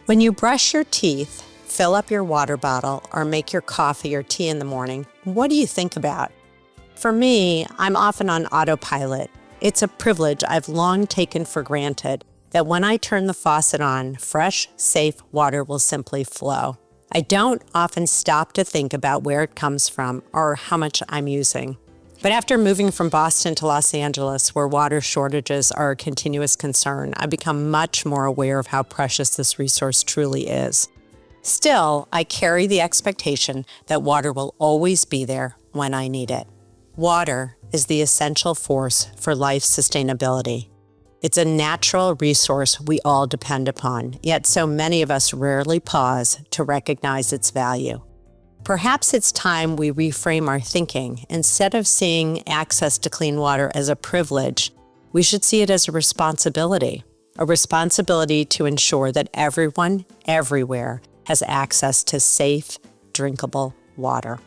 When you brush your teeth, fill up your water bottle, or make your coffee or tea in the morning, what do you think about? For me, I'm often on autopilot. It's a privilege I've long taken for granted that when I turn the faucet on, fresh, safe water will simply flow. I don't often stop to think about where it comes from or how much I'm using. But after moving from Boston to Los Angeles, where water shortages are a continuous concern, I've become much more aware of how precious this resource truly is. Still, I carry the expectation that water will always be there when I need it. Water is the essential force for life's sustainability. It's a natural resource we all depend upon, yet so many of us rarely pause to recognize its value. Perhaps it's time we reframe our thinking. Instead of seeing access to clean water as a privilege, we should see it as a responsibility to ensure that everyone, everywhere, has access to safe, drinkable water.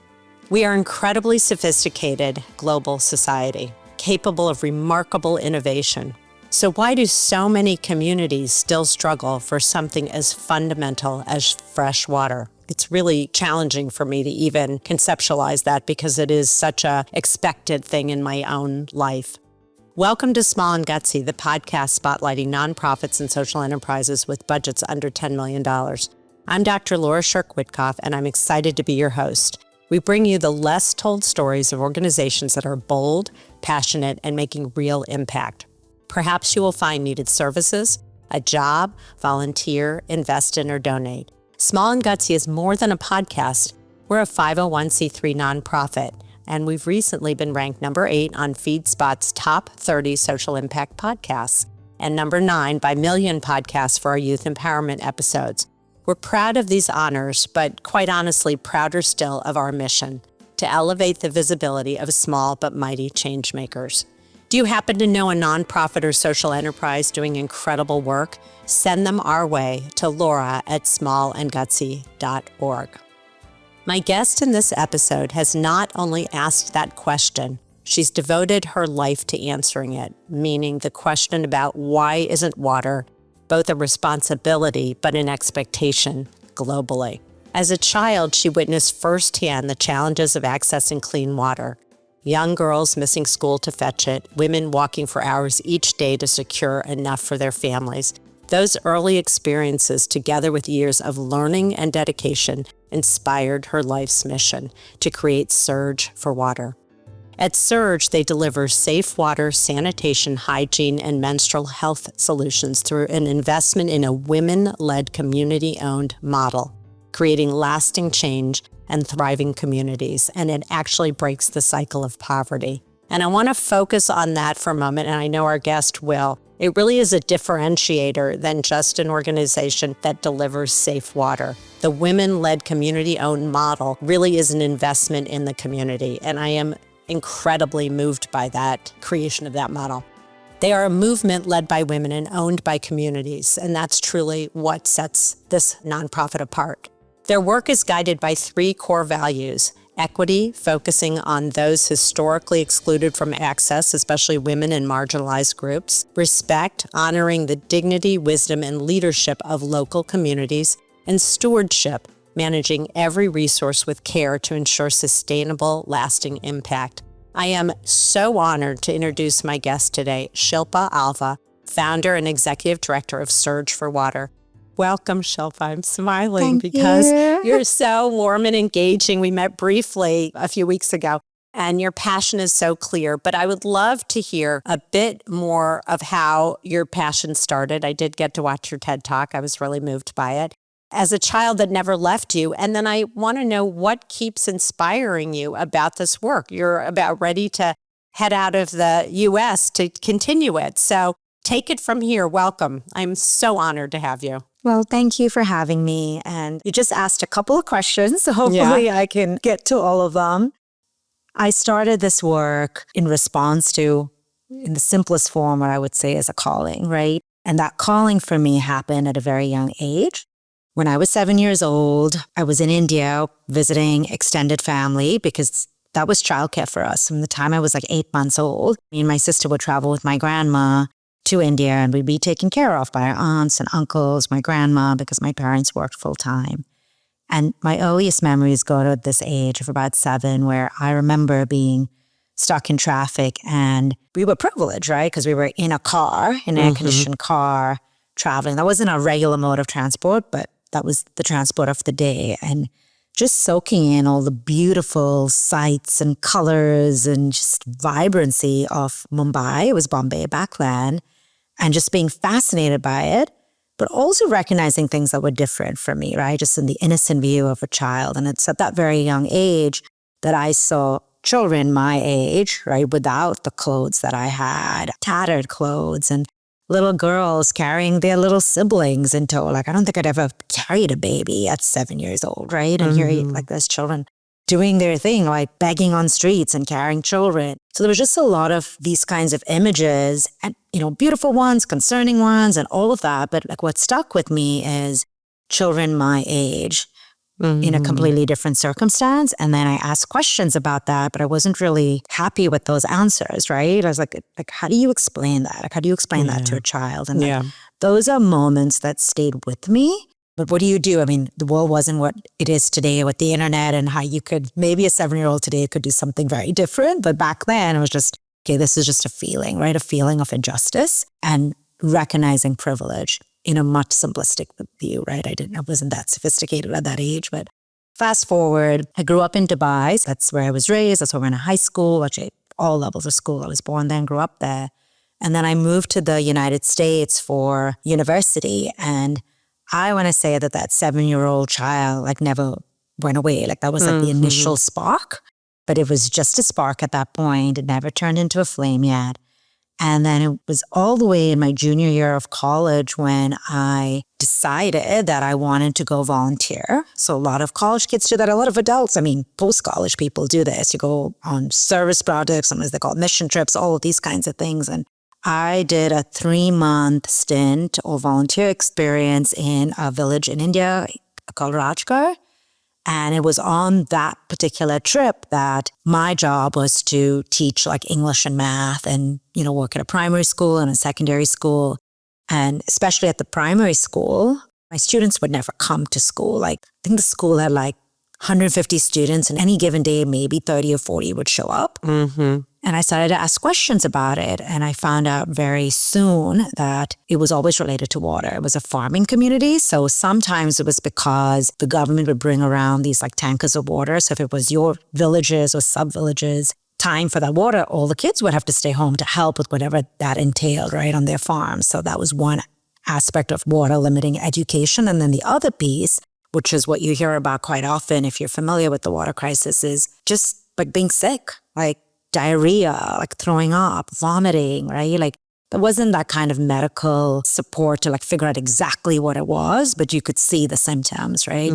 We are an incredibly sophisticated global society, capable of remarkable innovation. So why do so many communities still struggle for something as fundamental as fresh water? It's really challenging for me to even conceptualize that because it is such an expected thing in my own life. Welcome to Small and Gutsy, the podcast spotlighting nonprofits and social enterprises with budgets under $10 million. I'm Dr. Laura Shirk-Witkoff, and I'm excited to be your host. We bring you the less told stories of organizations that are bold, passionate, and making real impact. Perhaps you will find needed services, a job, volunteer, invest in, or donate. Small and Gutsy is more than a podcast. We're a 501c3 nonprofit, and we've recently been ranked number 8 on FeedSpot's top 30 social impact podcasts and number 9 by Million Podcasts for our youth empowerment episodes. We're proud of these honors, but quite honestly, prouder still of our mission to elevate the visibility of small but mighty change makers. Do you happen to know a nonprofit or social enterprise doing incredible work? Send them our way to laura@smallandgutsy.org. My guest in this episode has not only asked that question, she's devoted her life to answering it, meaning the question about why isn't water both a responsibility but an expectation globally. As a child, she witnessed firsthand the challenges of accessing clean water. Young girls missing school to fetch it, women walking for hours each day to secure enough for their families. Those early experiences, together with years of learning and dedication, inspired her life's mission to create Surge for Water. At Surge, they deliver safe water, sanitation, hygiene, and menstrual health solutions through an investment in a women-led, community-owned model, creating lasting change and thriving communities, and it actually breaks the cycle of poverty. And I want to focus on that for a moment, and I know our guest will. It really is a differentiator than just an organization that delivers safe water. The women-led, community-owned model really is an investment in the community, and I am incredibly moved by that creation of that model. They are a movement led by women and owned by communities, and that's truly what sets this nonprofit apart. Their work is guided by 3 core values: equity, focusing on those historically excluded from access, especially women and marginalized groups; respect, honoring the dignity, wisdom, and leadership of local communities; and stewardship, managing every resource with care to ensure sustainable, lasting impact. I am so honored to introduce my guest today, Shilpa Alva, founder and executive director of Surge for Water. Welcome, Shilpa. I'm smiling because you're so warm and engaging. We met briefly a few weeks ago, and your passion is so clear. But I would love to hear a bit more of how your passion started. I did get to watch your TED Talk. I was really moved by it. As a child that never left you, and then I want to know what keeps inspiring you about this work. You're about ready to head out of the U.S. to continue it. So take it from here. Welcome. I'm so honored to have you. Well, thank you for having me. And you just asked a couple of questions, so hopefully I can get to all of them. I started this work in response to, in the simplest form, what I would say is a calling, right? And that calling for me happened at a very young age. When I was 7 years old, I was in India visiting extended family because that was childcare for us. From the time I was like 8 months old, me and my sister would travel with my grandma to India, and we'd be taken care of by our aunts and uncles, my grandma, because my parents worked full time. And my earliest memories go to this age of about 7, where I remember being stuck in traffic, and we were privileged, right? Because we were in a car, an air-conditioned car, traveling. That wasn't a regular mode of transport, but that was the transport of the day. And just soaking in all the beautiful sights and colors and just vibrancy of Mumbai. It was Bombay back then. And just being fascinated by it, but also recognizing things that were different for me, right? Just in the innocent view of a child. And it's at that very young age that I saw children my age, right, without the clothes that I had, tattered clothes, and little girls carrying their little siblings in tow. Like, I don't think I'd ever carried a baby at 7 years old, right? And here, like, there's children doing their thing, like begging on streets and carrying children. So there was just a lot of these kinds of images and, beautiful ones, concerning ones, and all of that. But like what stuck with me is children my age in a completely different circumstance. And then I asked questions about that, but I wasn't really happy with those answers, right? I was like, how do you explain that? Like, how do you explain that to a child? And like, those are moments that stayed with me. But what do you do? I mean, the world wasn't what it is today with the internet, and how you could, maybe a 7-year-old today could do something very different. But back then it was just, okay, this is just a feeling, right? A feeling of injustice and recognizing privilege in a much simplistic view, right? I wasn't that sophisticated at that age. But fast forward, I grew up in Dubai. So that's where I was raised. That's where I went to high school, actually all levels of school. I was born there and grew up there. And then I moved to the United States for university. And I want to say that 7-year-old child like never went away. Like that was like the initial spark, but it was just a spark at that point. It never turned into a flame yet. And then it was all the way in my junior year of college when I decided that I wanted to go volunteer. So a lot of college kids do that. A lot of adults, I mean, post-college people do this. You go on service projects, sometimes they call it mission trips, all of these kinds of things. And I did a 3-month stint or volunteer experience in a village in India called Rajgarh. And it was on that particular trip that my job was to teach like English and math and, work at a primary school and a secondary school. And especially at the primary school, my students would never come to school. Like, I think the school had like 150 students, and any given day, maybe 30 or 40 would show up. And I started to ask questions about it. And I found out very soon that it was always related to water. It was a farming community. So sometimes it was because the government would bring around these like tankers of water. So if it was your villages or sub-villages, time for that water, all the kids would have to stay home to help with whatever that entailed, right, on their farms. So that was one aspect of water limiting education. And then the other piece, which is what you hear about quite often if you're familiar with the water crisis, is just like being sick, like diarrhea, like throwing up, vomiting, right? Like there wasn't that kind of medical support to like figure out exactly what it was, but you could see the symptoms, right?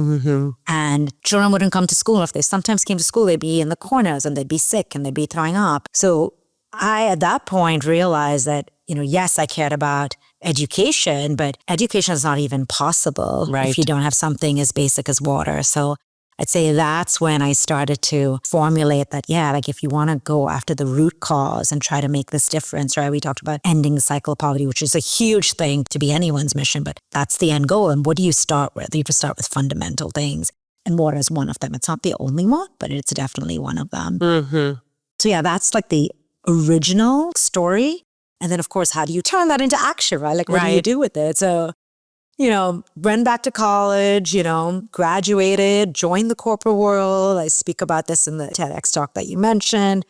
And children wouldn't come to school. If they sometimes came to school, they'd be in the corners and they'd be sick and they'd be throwing up. So I, at that point, realized that, yes, I cared about education, but education is not even possible if you don't have something as basic as water. So I'd say that's when I started to formulate that, like if you want to go after the root cause and try to make this difference, right? We talked about ending the cycle of poverty, which is a huge thing to be anyone's mission, but that's the end goal. And what do you start with? You have to start with fundamental things. And water is one of them. It's not the only one, but it's definitely one of them. So that's like the original story. And then, of course, how do you turn that into action, right? Like, what do you do with it? So, went back to college, graduated, joined the corporate world. I speak about this in the TEDx talk that you mentioned.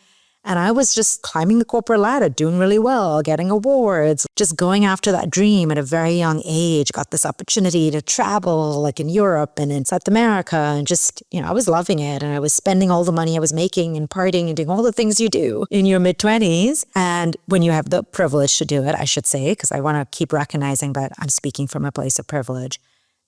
And I was just climbing the corporate ladder, doing really well, getting awards, just going after that dream at a very young age. Got this opportunity to travel like in Europe and in South America, and just, I was loving it. And I was spending all the money I was making and partying and doing all the things you do in your mid-20s. And when you have the privilege to do it, I should say, because I want to keep recognizing that I'm speaking from a place of privilege.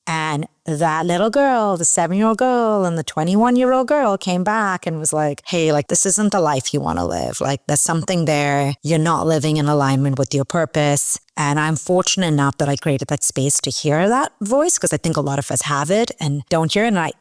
And that little girl, the 7-year-old girl and the 21-year-old girl came back and was like, hey, like, this isn't the life you want to live. Like, there's something there. You're not living in alignment with your purpose. And I'm fortunate enough that I created that space to hear that voice, because I think a lot of us have it and don't hear it. And I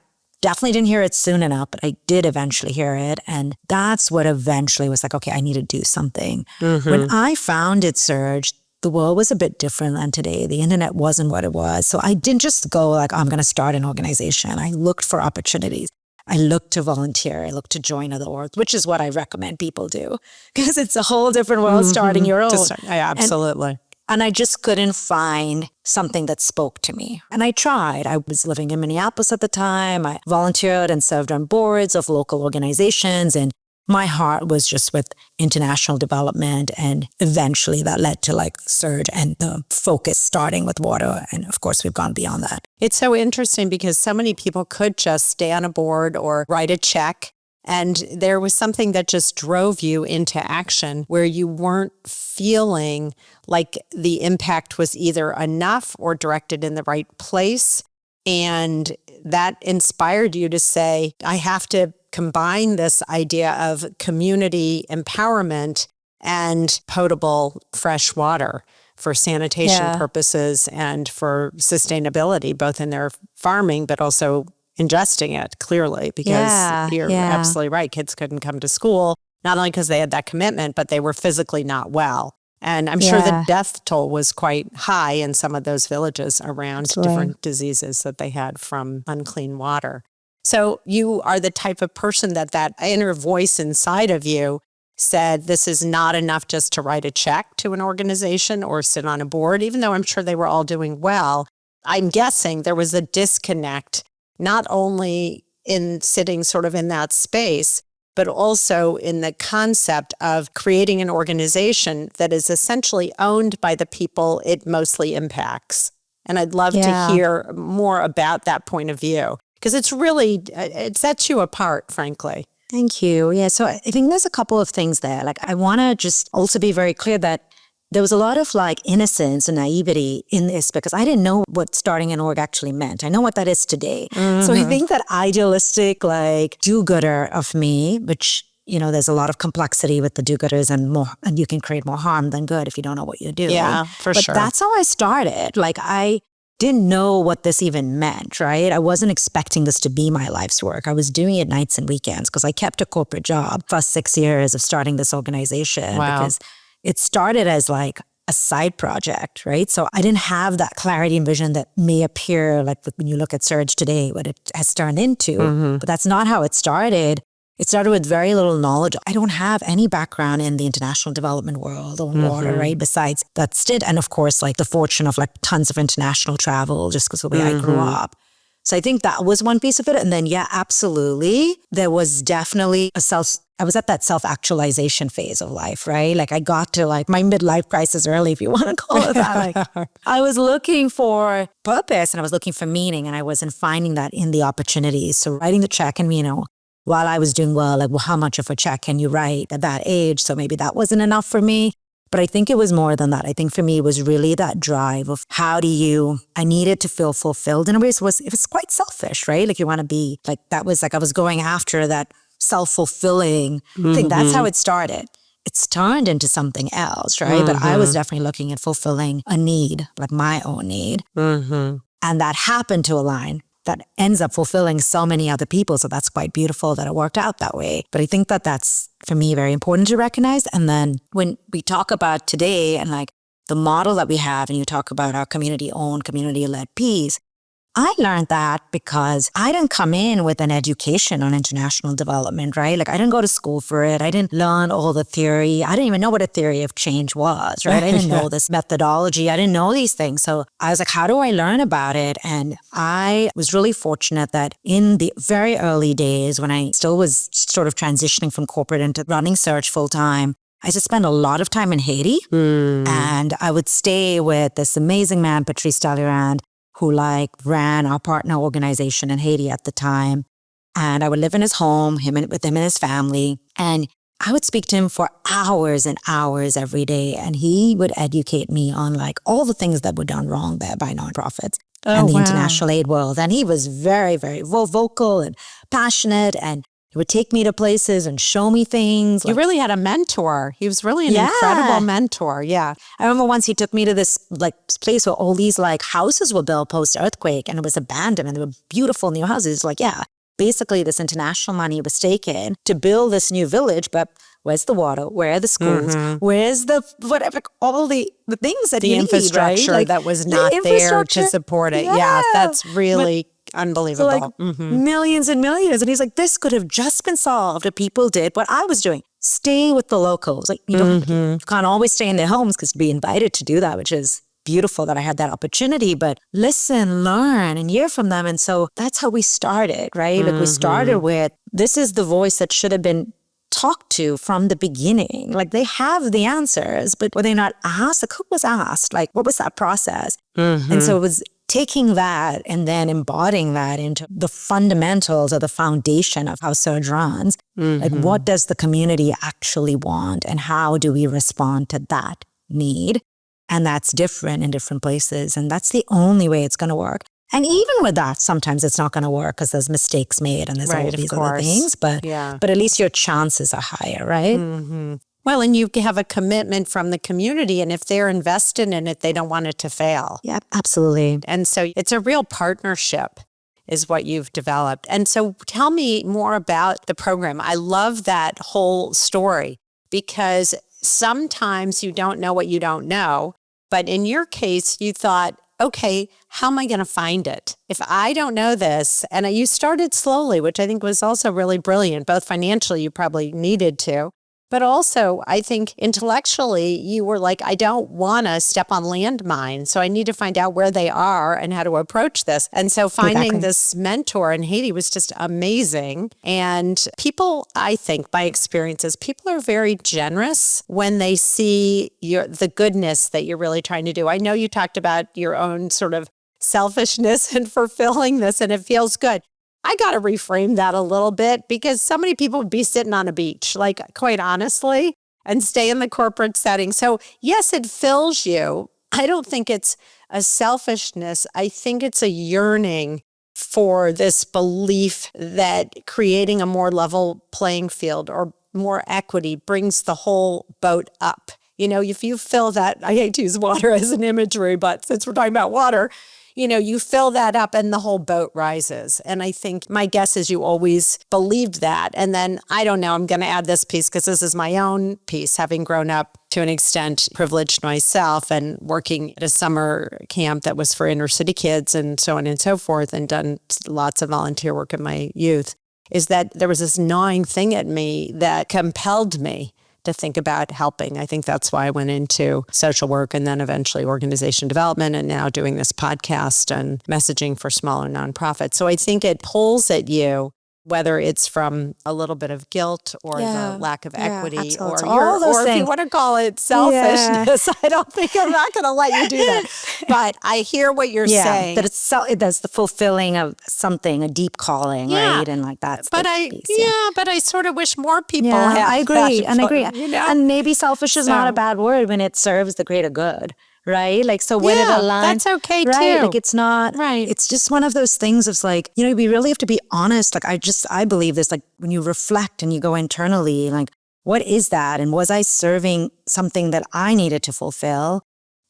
definitely didn't hear it soon enough, but I did eventually hear it. And that's what eventually was like, okay, I need to do something. When I founded Surge, the world was a bit different than today. The internet wasn't what it was. So I didn't just go like, I'm going to start an organization. I looked for opportunities. I looked to volunteer. I looked to join other orgs, which is what I recommend people do because it's a whole different world starting your own. Yeah, absolutely. And I just couldn't find something that spoke to me. And I tried. I was living in Minneapolis at the time. I volunteered and served on boards of local organizations. And my heart was just with international development. And eventually that led to like Surge and the focus starting with water. And of course, we've gone beyond that. It's so interesting because so many people could just stay on a board or write a check. And there was something that just drove you into action where you weren't feeling like the impact was either enough or directed in the right place. And that inspired you to say, I have to combine this idea of community empowerment and potable fresh water for sanitation purposes and for sustainability, both in their farming, but also ingesting it clearly, because you're absolutely right. Kids couldn't come to school, not only because they had that commitment, but they were physically not well. And I'm sure the death toll was quite high in some of those villages around different diseases that they had from unclean water. So you are the type of person that inner voice inside of you said, this is not enough just to write a check to an organization or sit on a board, even though I'm sure they were all doing well. I'm guessing there was a disconnect, not only in sitting sort of in that space, but also in the concept of creating an organization that is essentially owned by the people it mostly impacts. And I'd love to hear more about that point of view, because it's really, it sets you apart, frankly. Thank you. Yeah, so I think there's a couple of things there. Like, I want to just also be very clear that there was a lot of like innocence and naivety in this because I didn't know what starting an org actually meant. I know what that is today. So I think that idealistic, like do-gooder of me, which, you know, there's a lot of complexity with the do-gooders and you can create more harm than good if you don't know what you're doing. Yeah, for sure. But that's how I started. Like, I didn't know what this even meant, right? I wasn't expecting this to be my life's work. I was doing it nights and weekends because I kept a corporate job for 6 years of starting this organization. Because it started as like a side project, right? So I didn't have that clarity and vision that may appear like when you look at Surge today, what it has turned into. But that's not how it started. It started with very little knowledge. I don't have any background in the international development world or water, right? Besides that stint. And of course, like the fortune of like tons of international travel just because of the way I grew up. So I think that was one piece of it. And then, absolutely. There was definitely I was at that self-actualization phase of life, right? Like I got to like my midlife crisis early, if you want to call it that. Like, I was looking for purpose and I was looking for meaning and I wasn't finding that in the opportunities. So writing the check and, you know, while I was doing well, like, well, how much of a check can you write at that age? So maybe that wasn't enough for me. But I think it was more than that. I think for me, it was really that drive of I needed to feel fulfilled in a way. So it was quite selfish, right? Like you want to be like, that was like, I was going after that self-fulfilling thing. That's how it started. It's turned into something else, right? But I was definitely looking at fulfilling a need, like my own need. And that happened to align. That ends up fulfilling so many other people. So that's quite beautiful that it worked out that way. But I think that that's, for me, very important to recognize. And then when we talk about today and like the model that we have, and you talk about our community-owned, community-led piece, I learned that because I didn't come in with an education on international development, right? Like I didn't go to school for it. I didn't learn all the theory. I didn't even know what a theory of change was, right? I didn't know this methodology. I didn't know these things. So I was like, how do I learn about it? And I was really fortunate that in the very early days when I still was sort of transitioning from corporate into running Surge full time, I used to spend a lot of time in Haiti. And I would stay with this amazing man, Patrice Talleyrand, who like ran our partner organization in Haiti at the time. And I would live in his home, with him and his family. And I would speak to him for hours and hours every day. And he would educate me on like all the things that were done wrong there by nonprofits and the international aid world. And he was very, very vocal and passionate, and he would take me to places and show me things. You really had a mentor. He was really an incredible mentor. Yeah. I remember once he took me to this like place where all these like houses were built post-earthquake and it was abandoned and they were beautiful new houses. Like, basically this international money was taken to build this new village, but Where's the water? Where are the schools? Where's the whatever, all the things that The you need, infrastructure right? Like, that was the not there to infrastructure. support it. Yeah. Yeah, that's But really so unbelievable. like millions and millions. And he's like, this could have just been solved if people did what I was doing. Stay with the locals. Like you can't always stay in their homes because to be invited to do that, which is beautiful that I had that opportunity, but listen, learn and hear from them. And so that's how we started, right? Like we started with, this is the voice that should have been talked to from the beginning. Like they have the answers, but were they not asked? Like who was asked? Like what was that process? And so it was taking that and then embodying that into the fundamentals or the foundation of how Surge runs. Like what does the community actually want and how do we respond to that need? And that's different in different places. And that's the only way it's going to work. And even with that, sometimes it's not going to work because there's mistakes made and there's all these other things. But at least your chances are higher, right? Well, and you have a commitment from the community. And if they're invested in it, they don't want it to fail. Yeah, absolutely. And so it's a real partnership is what you've developed. And so tell me more about the program. I love that whole story because sometimes you don't know what you don't know. But in your case, you thought, okay, how am I going to find it? If I don't know this, and you started slowly, which I think was also really brilliant, both financially, you probably needed to, but also I think intellectually, you were like, I don't want to step on landmines, so I need to find out where they are and how to approach this. And so finding this mentor in Haiti was just amazing. And people, I think, by experiences, people are very generous when they see the goodness that you're really trying to do. I know you talked about your own sort of selfishness and fulfilling this, and it feels good. I got to reframe that a little bit because so many people would be sitting on a beach, like quite honestly, and stay in the corporate setting. So yes, it fills you. I don't think it's a selfishness. I think it's a yearning for this belief that creating a more level playing field or more equity brings the whole boat up. You know, if you fill that, I hate to use water as an imagery, but since we're talking about water, you know, you fill that up and the whole boat rises. And I think my guess is you always believed that. And then, I don't know, I'm going to add this piece because this is my own piece, having grown up to an extent privileged myself and working at a summer camp that was for inner city kids and so on and so forth, and done lots of volunteer work in my youth, is that there was this gnawing thing at me that compelled me to think about helping. I think that's why I went into social work and then eventually organization development and now doing this podcast and messaging for smaller nonprofits. So I think it pulls at you, whether it's from a little bit of guilt or the lack of equity or if you want to call it selfishness. I don't think I'm not going to let you do that. But I hear what you're saying. That that's the fulfilling of something, a deep calling, right? And like that's but but I sort of wish more people had I agree. that, And I agree. You know? And maybe selfish is not a bad word when it serves the greater good. Right? Like, so when it aligns. That's okay right? too. Like, it's not, it's just one of those things of like, you know, we really have to be honest. Like, I believe this, like when you reflect and you go internally, like, what is that? And was I serving something that I needed to fulfill?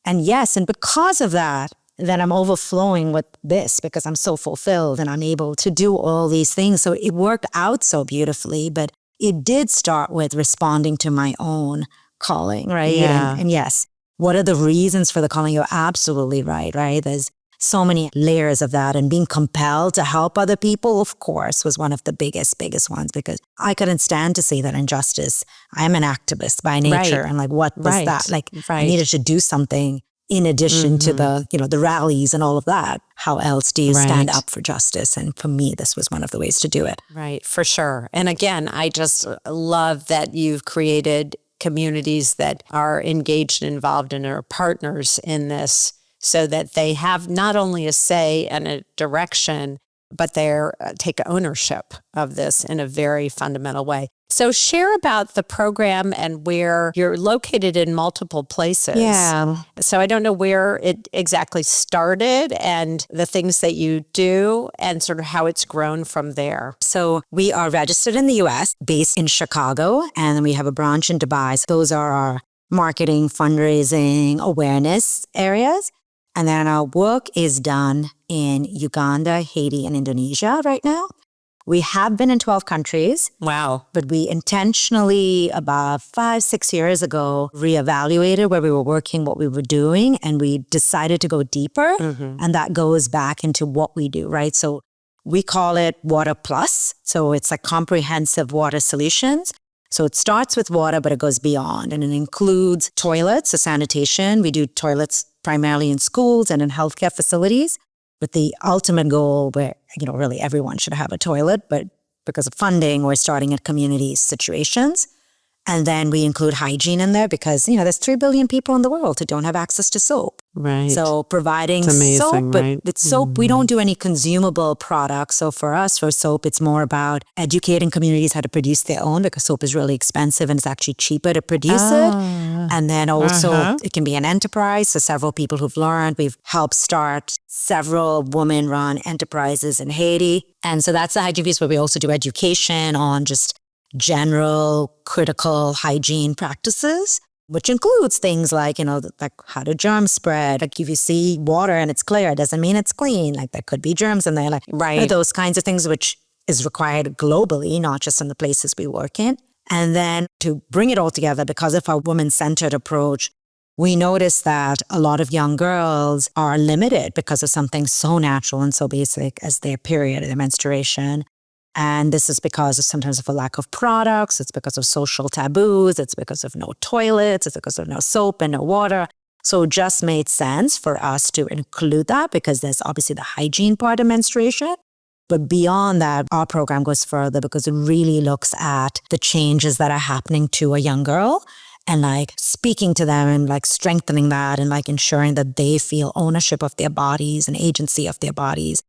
And yes, and because of that, then I'm overflowing with this because I'm so fulfilled and I'm able to do all these things. So it worked out so beautifully, but it did start with responding to my own calling, right? Yeah. And yes. What are the reasons for the calling? You're absolutely right? There's so many layers of that. And being compelled to help other people, of course, was one of the biggest ones because I couldn't stand to see that injustice. I am an activist by nature. And like, what was that? Like, I needed to do something in addition to the, you know, the rallies and all of that. How else do you stand up for justice? And for me, this was one of the ways to do it. Right, for sure. And again, I just love that you've created communities that are engaged and involved and are partners in this so that they have not only a say and a direction, but they take ownership of this in a very fundamental way. So share about the program and where you're located in multiple places. Yeah. So I don't know where it exactly started and the things that you do and sort of how it's grown from there. So we are registered in the U.S., based in Chicago, and then we have a branch in Dubai. So those are our marketing, fundraising, awareness areas. And then our work is done in Uganda, Haiti, and Indonesia right now. We have been in 12 countries. Wow. But we intentionally, about 5-6 years ago, reevaluated where we were working, what we were doing, and we decided to go deeper. And that goes back into what we do, right? So we call it Water Plus. So it's like comprehensive water solutions. So it starts with water, but it goes beyond. And it includes toilets, so sanitation. We do toilets primarily in schools and in healthcare facilities, with the ultimate goal where, really everyone should have a toilet, but because of funding, we're starting at community situations. And then we include hygiene in there because, there's 3 billion people in the world who don't have access to soap. Right. So providing it's amazing, soap, but right? with soap, we don't do any consumable products. So for us, for soap, it's more about educating communities how to produce their own, because soap is really expensive and it's actually cheaper to produce it. And then also it can be an enterprise. So several people who've learned, we've helped start several women-run enterprises in Haiti. And so that's the hygiene piece, where we also do education on just general critical hygiene practices, which includes things like, like how do germs spread? Like if you see water and it's clear, it doesn't mean it's clean. Like there could be germs in there. Like those kinds of things, which is required globally, not just in the places we work in. And then to bring it all together, because of our women-centered approach, we notice that a lot of young girls are limited because of something so natural and so basic as their period, their menstruation. And this is because of sometimes of a lack of products. It's because of social taboos. It's because of no toilets. It's because of no soap and no water. So it just made sense for us to include that, because there's obviously the hygiene part of menstruation. But beyond that, our program goes further because it really looks at the changes that are happening to a young girl and like speaking to them and like strengthening that and like ensuring that they feel ownership of their bodies and agency of their bodies.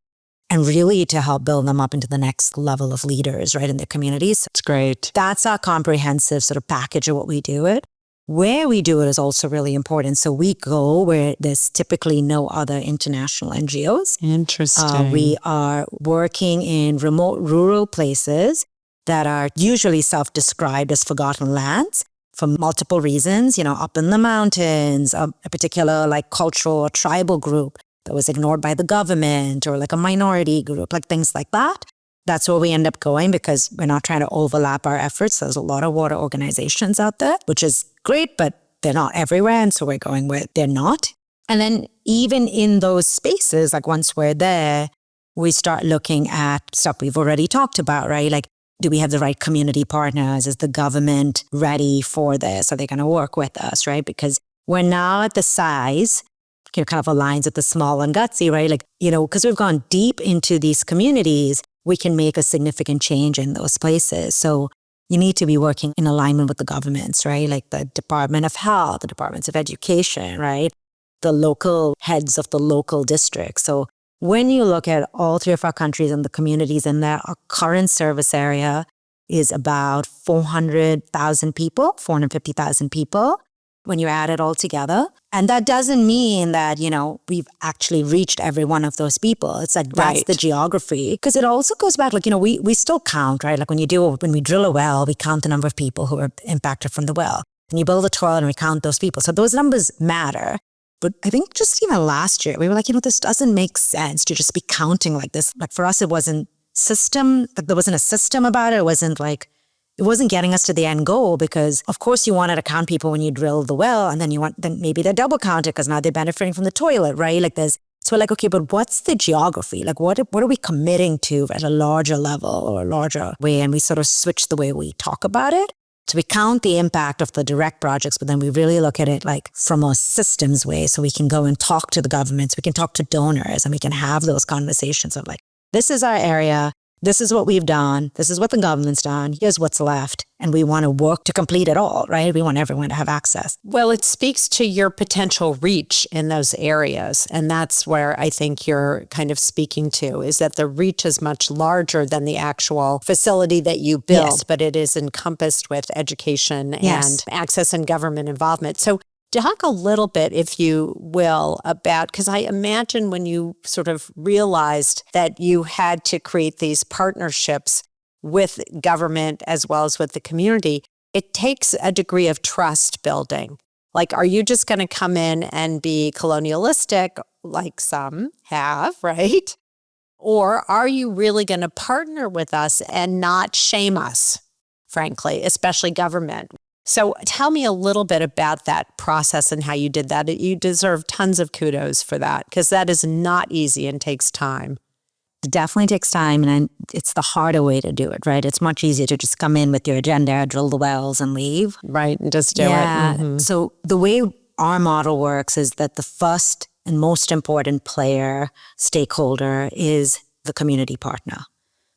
And really to help build them up into the next level of leaders, right, in their communities. It's great. That's our comprehensive sort of package of what we do it. Where we do it is also really important. So we go where there's typically no other international NGOs. Interesting. We are working in remote rural places that are usually self-described as forgotten lands for multiple reasons, up in the mountains, a particular like cultural or tribal group that was ignored by the government, or like a minority group, like things like that. That's where we end up going, because we're not trying to overlap our efforts. There's a lot of water organizations out there, which is great, but they're not everywhere. And so we're going where they're not. And then even in those spaces, like once we're there, we start looking at stuff we've already talked about, right? Like, do we have the right community partners? Is the government ready for this? Are they going to work with us, right? Because we're now at the size kind of aligns with the small and gutsy, right? Like, because we've gone deep into these communities, we can make a significant change in those places. So you need to be working in alignment with the governments, right? Like the Department of Health, the Departments of Education, right? The local heads of the local districts. So when you look at all 3 of our countries and the communities in there, our current service area is about 400,000 people, 450,000 people, when you add it all together. And that doesn't mean that, we've actually reached every one of those people. It's like, that's the geography. Because it also goes back, like, we still count, right? Like when we drill a well, we count the number of people who are impacted from the well. And you build a toilet and we count those people. So those numbers matter. But I think just even last year, we were like, this doesn't make sense to just be counting like this. Like for us, it wasn't there wasn't a system about it. It wasn't getting us to the end goal, because of course you wanted to count people when you drill the well, and then maybe they're double counted because now they're benefiting from the toilet, right? So we're like, okay, but what's the geography? Like what are we committing to at a larger level or a larger way? And we sort of switch the way we talk about it. So we count the impact of the direct projects, but then we really look at it like from a systems way. So we can go and talk to the governments, we can talk to donors, and we can have those conversations of like, this is our area. This is what we've done. This is what the government's done. Here's what's left. And we want to work to complete it all, right? We want everyone to have access. Well, it speaks to your potential reach in those areas. And that's where I think you're kind of speaking to, is that the reach is much larger than the actual facility that you build, but it is encompassed with education and access and government involvement. So talk a little bit, if you will, about, because I imagine when you sort of realized that you had to create these partnerships with government as well as with the community, it takes a degree of trust building. Like, are you just going to come in and be colonialistic like some have, right? Or are you really going to partner with us and not shame us, frankly, especially government? So tell me a little bit about that process and how you did that. You deserve tons of kudos for that because that is not easy and takes time. It definitely takes time, and it's the harder way to do it, right? It's much easier to just come in with your agenda, drill the wells, and leave. Right, and just do it. So the way our model works is that the first and most important player, stakeholder, is the community partner.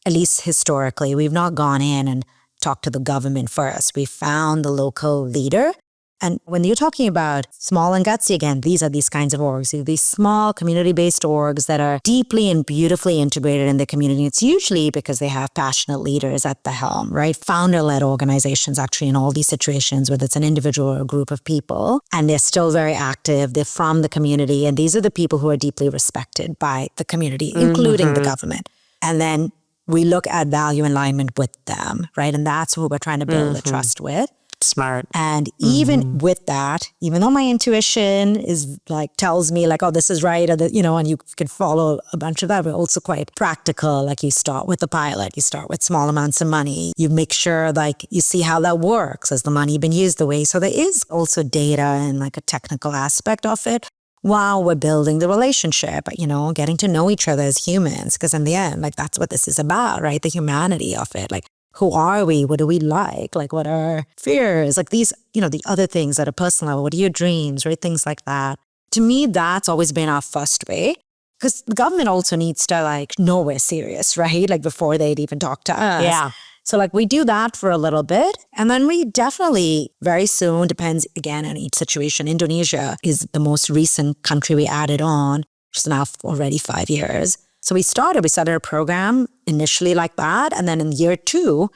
At least historically, we've not gone in and talked to the government first. We found the local leader. And when you're talking about small and gutsy, again, these are these kinds of orgs, these small community-based orgs that are deeply and beautifully integrated in the community. It's usually because they have passionate leaders at the helm, right? Founder-led organizations actually in all these situations, whether it's an individual or a group of people, and they're still very active. They're from the community, and these are the people who are deeply respected by the community, including the government. And then we look at value alignment with them, right? And that's who we're trying to build the trust with. Smart. And even with that, even though my intuition is like, tells me like, oh, this is right, or and you can follow a bunch of that, we're also quite practical. Like you start with the pilot, you start with small amounts of money, you make sure like you see how that works. Has the money been used the way? So there is also data and like a technical aspect of it while we're building the relationship, getting to know each other as humans. Because in the end, like that's what this is about, right? The humanity of it. Like, who are we? What do we like? Like, what are our fears? Like these, the other things at a personal level. What are your dreams, right? Things like that. To me, that's always been our first way. Because the government also needs to like know we're serious, right? Like before they'd even talk to us. Yeah. So like we do that for a little bit. And then we definitely very soon, depends again on each situation. Indonesia is the most recent country we added on, which is now already 5 years. So we started a program initially like that. And then in year 2,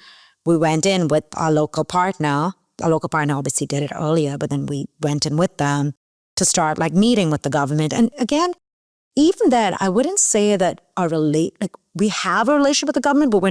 we went in with our local partner. Our local partner obviously did it earlier, but then we went in with them to start like meeting with the government. And again, even then, I wouldn't say that we have a relationship with the government, but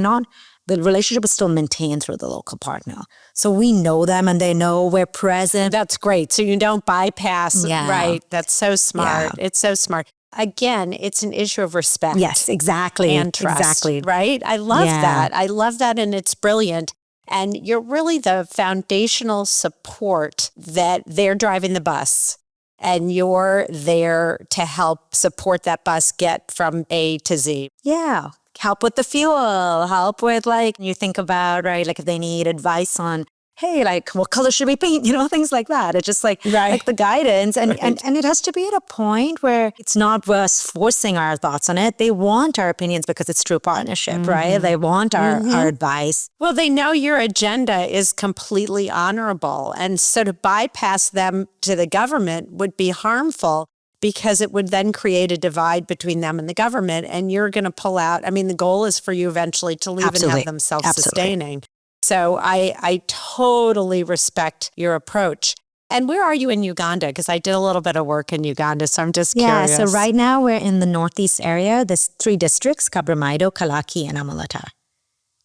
the relationship is still maintained through the local partner. So we know them and they know we're present. That's great. So you don't bypass, right? That's so smart. Yeah. It's so smart. Again, it's an issue of respect. Yes, exactly. And trust, exactly. right? I love that. I love that, and it's brilliant. And you're really the foundational support that they're driving the bus, and you're there to help support that bus get from A to Z. Yeah. Help with the fuel, help with you think about, right, like if they need advice on, hey, like what color should we paint, things like that. It's just like the guidance. And it has to be at a point where it's not us forcing our thoughts on it. They want our opinions because it's true partnership, right? They want our advice. Well, they know your agenda is completely honorable. And so to bypass them to the government would be harmful because it would then create a divide between them and the government. And you're going to pull out. I mean, the goal is for you eventually to leave and have them self-sustaining. So I totally respect your approach. And where are you in Uganda? Because I did a little bit of work in Uganda, so I'm just curious. Yeah, so right now we're in the northeast area. There's 3 districts, Kabramaido, Kalaki, and Amalata.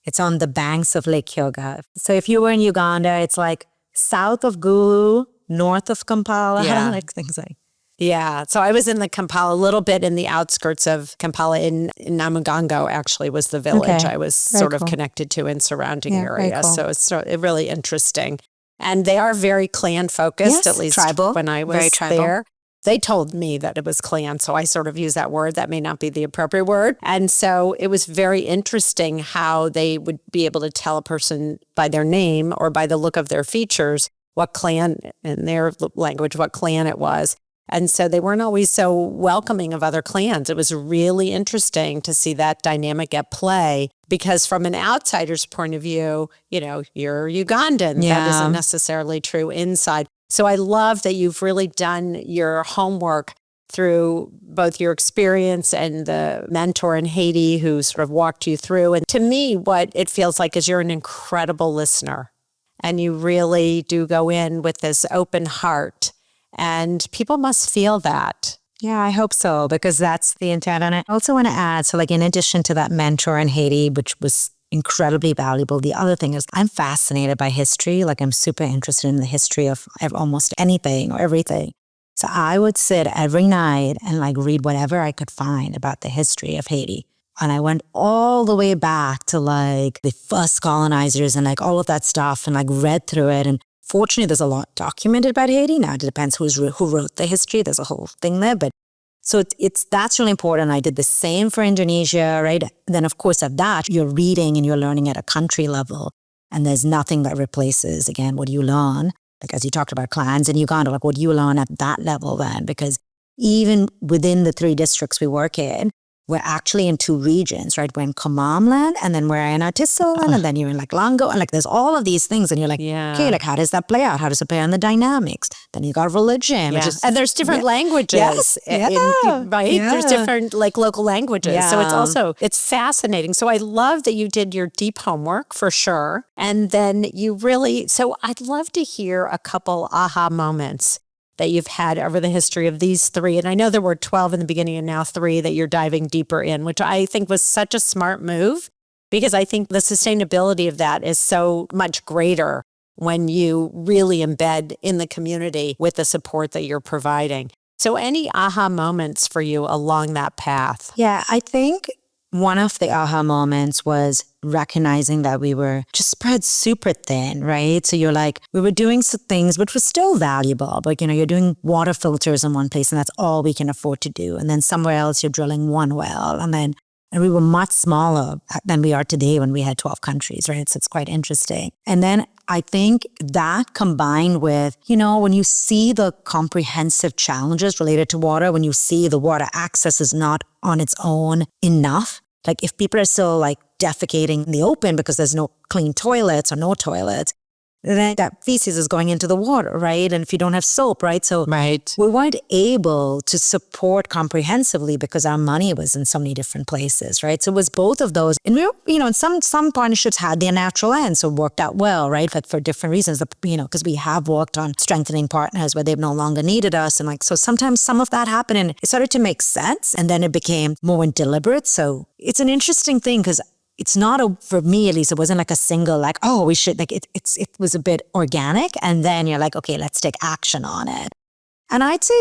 It's on the banks of Lake Kyoga. So if you were in Uganda, it's like south of Gulu, north of Kampala, like things like. Yeah. So I was in the Kampala, a little bit in the outskirts of Kampala in Namugongo, actually, was the village I was sort of connected to in surrounding area. Cool. So it's really interesting. And they are very clan focused, at least tribal. When I was there. They told me that it was clan, so I sort of use that word. That may not be the appropriate word. And so it was very interesting how they would be able to tell a person by their name or by the look of their features what clan, in their language, what clan it was. And so they weren't always so welcoming of other clans. It was really interesting to see that dynamic at play because from an outsider's point of view, you're Ugandan. That isn't necessarily true inside. So I love that you've really done your homework through both your experience and the mentor in Haiti who sort of walked you through. And to me, what it feels like is you're an incredible listener and you really do go in with this open heart. And people must feel that. Yeah, I hope so, because that's the intent. And I also want to add, so in addition to that mentor in Haiti, which was incredibly valuable, the other thing is I'm fascinated by history. I'm super interested in the history of almost anything or everything. So I would sit every night and read whatever I could find about the history of Haiti. And I went all the way back to like the first colonizers and like all of that stuff and like read through it. And fortunately, there's a lot documented about Haiti. Now it depends who wrote the history. There's a whole thing there. But so that's really important. I did the same for Indonesia, right? Then of course at that, you're reading and you're learning at a country level. And there's nothing that replaces, again, what you learn. Like as you talked about clans in Uganda, like what you learn at that level then, because even within the 3 districts we work in, we're actually in 2 regions, right? We're in Kamamland and then we're in Atisoland and then you're in like Lango and like there's all of these things and you're like, okay, like how does that play out? How does it play on the dynamics? Then you got religion. Yeah. And there's different languages, right? Yeah. There's different like local languages. Yeah. So it's fascinating. So I love that you did your deep homework for sure. And then so I'd love to hear a couple aha moments that you've had over the history of these 3. And I know there were 12 in the beginning and now 3 that you're diving deeper in, which I think was such a smart move because I think the sustainability of that is so much greater when you really embed in the community with the support that you're providing. So any aha moments for you along that path? Yeah, I think one of the aha moments was recognizing that we were just spread super thin, right? So you're like, we were doing some things, which was still valuable. But, you're doing water filters in one place and that's all we can afford to do. And then somewhere else, you're drilling one well. And we were much smaller than we are today when we had 12 countries, right? So it's quite interesting. And then I think that combined with, when you see the comprehensive challenges related to water, when you see the water access is not on its own enough, like if people are still like defecating in the open because there's no clean toilets or no toilets, then that feces is going into the water, right? And if you don't have soap, right? So we weren't able to support comprehensively because our money was in so many different places, right? So it was both of those. And we were, and some partnerships had their natural end, so it worked out well, right? But for different reasons, because we have worked on strengthening partners where they've no longer needed us. And so sometimes some of that happened and it started to make sense. And then it became more deliberate. So it's an interesting thing because it's not for me at least, it wasn't like a single like, oh, we should, like it was a bit organic. And then you're like, okay, let's take action on it. And I'd say,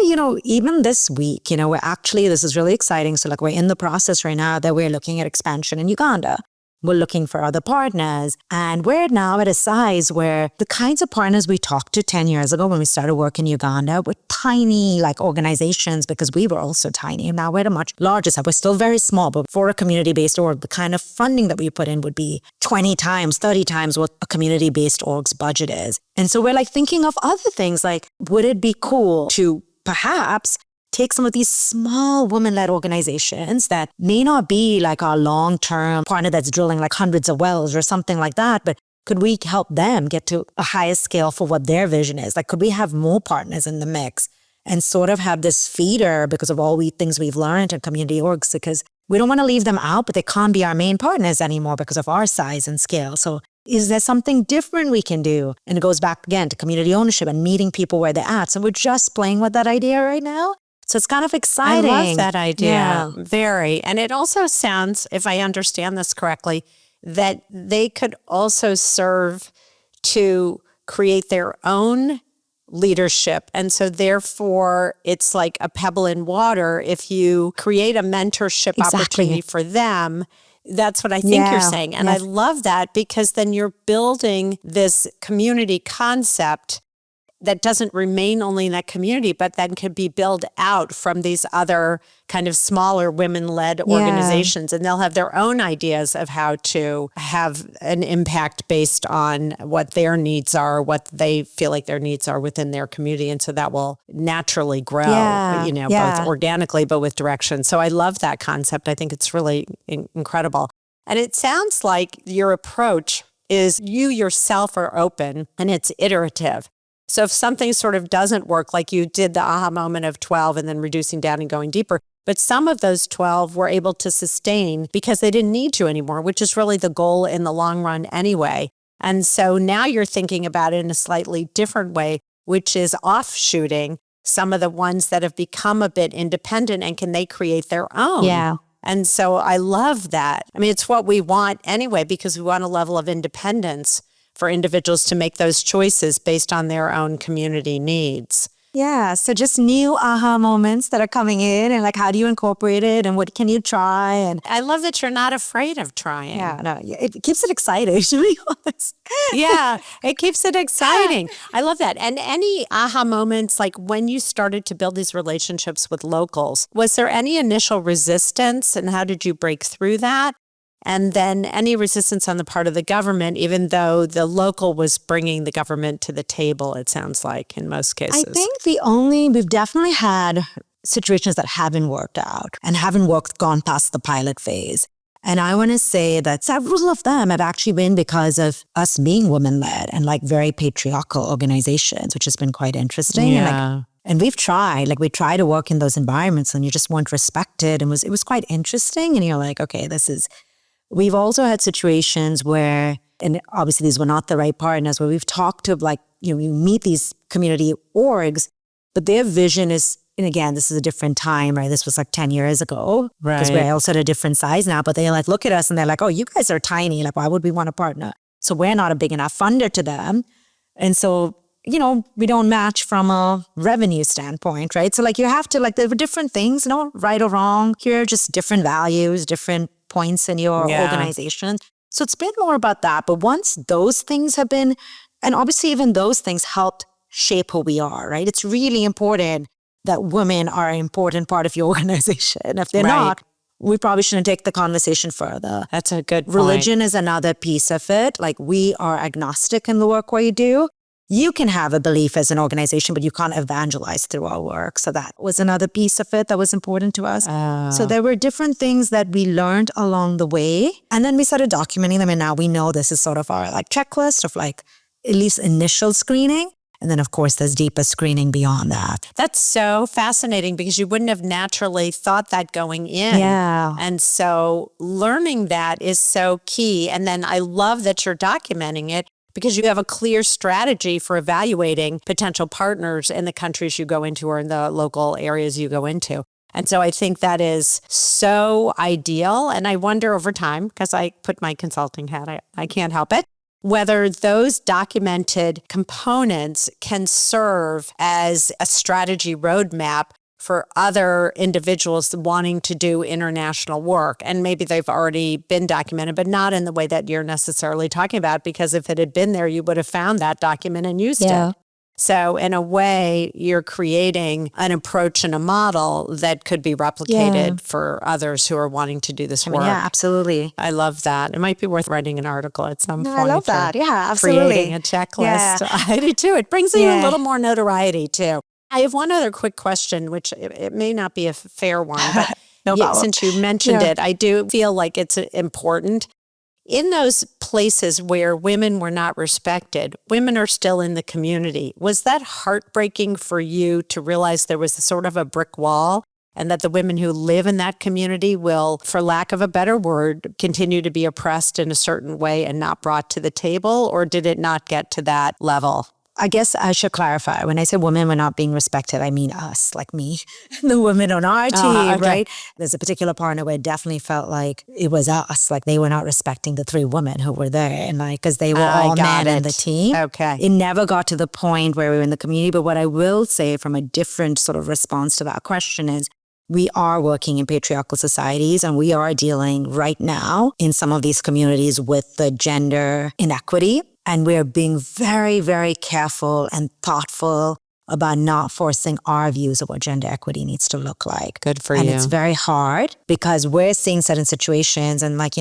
even this week, we're actually, this is really exciting. So like we're in the process right now that we're looking at expansion in Uganda. We're looking for other partners. And we're now at a size where the kinds of partners we talked to 10 years ago when we started work in Uganda were tiny like organizations because we were also tiny. And now we're at a much larger size. We're still very small, but for a community-based org, the kind of funding that we put in would be 20 times, 30 times what a community-based org's budget is. And so we're like thinking of other things like, would it be cool to perhaps take some of these small women-led organizations that may not be like our long-term partner that's drilling like hundreds of wells or something like that, but could we help them get to a higher scale for what their vision is? Like, could we have more partners in the mix and sort of have this feeder because of all things we've learned in community orgs? Because we don't want to leave them out, but they can't be our main partners anymore because of our size and scale. So is there something different we can do? And it goes back again to community ownership and meeting people where they're at. So we're just playing with that idea right now. So it's kind of exciting. I love that idea. Very. And it also sounds, if I understand this correctly, that they could also serve to create their own leadership. And so therefore, it's like a pebble in water. If you create a mentorship opportunity for them, that's what I think you're saying. And I love that because then you're building this community concept that doesn't remain only in that community, but then could be built out from these other kind of smaller women-led organizations. And they'll have their own ideas of how to have an impact based on what their needs are, what they feel like their needs are within their community. And so that will naturally grow, both organically, but with direction. So I love that concept. I think it's really incredible. And it sounds like your approach is you yourself are open and it's iterative. So if something sort of doesn't work, like you did the aha moment of 12 and then reducing down and going deeper, but some of those 12 were able to sustain because they didn't need to anymore, which is really the goal in the long run anyway. And so now you're thinking about it in a slightly different way, which is offshooting some of the ones that have become a bit independent and can they create their own? Yeah. And so I love that. I mean, it's what we want anyway, because we want a level of independence for individuals to make those choices based on their own community needs. Yeah. So just new aha moments that are coming in and like, how do you incorporate it and what can you try? And I love that you're not afraid of trying. it keeps it exciting, to be honest. Yeah, it keeps it exciting. I love that. And any aha moments, like when you started to build these relationships with locals, was there any initial resistance and how did you break through that? And then any resistance on the part of the government, even though the local was bringing the government to the table, it sounds like in most cases. I think we've definitely had situations that haven't worked out and gone past the pilot phase. And I want to say that several of them have actually been because of us being women-led and like very patriarchal organizations, which has been quite interesting. Yeah. And we try to work in those environments and you just weren't respected. And it was quite interesting. And you're like, okay, we've also had situations where, and obviously these were not the right partners, where we've talked to you meet these community orgs, but their vision is, and again, this is a different time, right? This was like 10 years ago. Right. Because we're also at a different size now, but they like look at us and they're like, oh, you guys are tiny. Like, why would we want to partner? So we're not a big enough funder to them. And so, we don't match from a revenue standpoint, right? So like you have to, like, there were different things, right or wrong. Here are just different values, different points in your organization. So it's been more about that. But once those things have been, and obviously even those things helped shape who we are, right? It's really important that women are an important part of your organization. If they're not, we probably shouldn't take the conversation further. That's a good point. Religion is another piece of it. Like we are agnostic in the work we do. You can have a belief as an organization, but you can't evangelize through our work. So that was another piece of it that was important to us. So there were different things that we learned along the way. And then we started documenting them. And now we know this is sort of our like checklist of like at least initial screening. And then, of course, there's deeper screening beyond that. That's so fascinating because you wouldn't have naturally thought that going in. Yeah. And so learning that is so key. And then I love that you're documenting it because you have a clear strategy for evaluating potential partners in the countries you go into or in the local areas you go into. And so I think that is so ideal. And I wonder over time, because I put my consulting hat, I can't help it, whether those documented components can serve as a strategy roadmap for other individuals wanting to do international work. And maybe they've already been documented, but not in the way that you're necessarily talking about, because if it had been there, you would have found that document and used it. So in a way, you're creating an approach and a model that could be replicated for others who are wanting to do this work. Yeah, absolutely. I love that. It might be worth writing an article at some point. I love that. Yeah, absolutely. Creating a checklist. Yeah. I do too. It brings you a little more notoriety too. I have one other quick question, which it may not be a fair one, but since you mentioned it, I do feel like it's important. In those places where women were not respected, women are still in the community. Was that heartbreaking for you to realize there was sort of a brick wall and that the women who live in that community will, for lack of a better word, continue to be oppressed in a certain way and not brought to the table? Or did it not get to that level? I guess I should clarify. When I say women were not being respected, I mean us, like me, the women on our team, right? There's a particular partner where it definitely felt like it was us, like they were not respecting the three women who were there, and like because they were all men in the team. Okay. It never got to the point where we were in the community. But what I will say from a different sort of response to that question is, we are working in patriarchal societies and we are dealing right now in some of these communities with the gender inequity. And we're being very, very careful and thoughtful about not forcing our views of what gender equity needs to look like. Good for you. And it's very hard because we're seeing certain situations and like,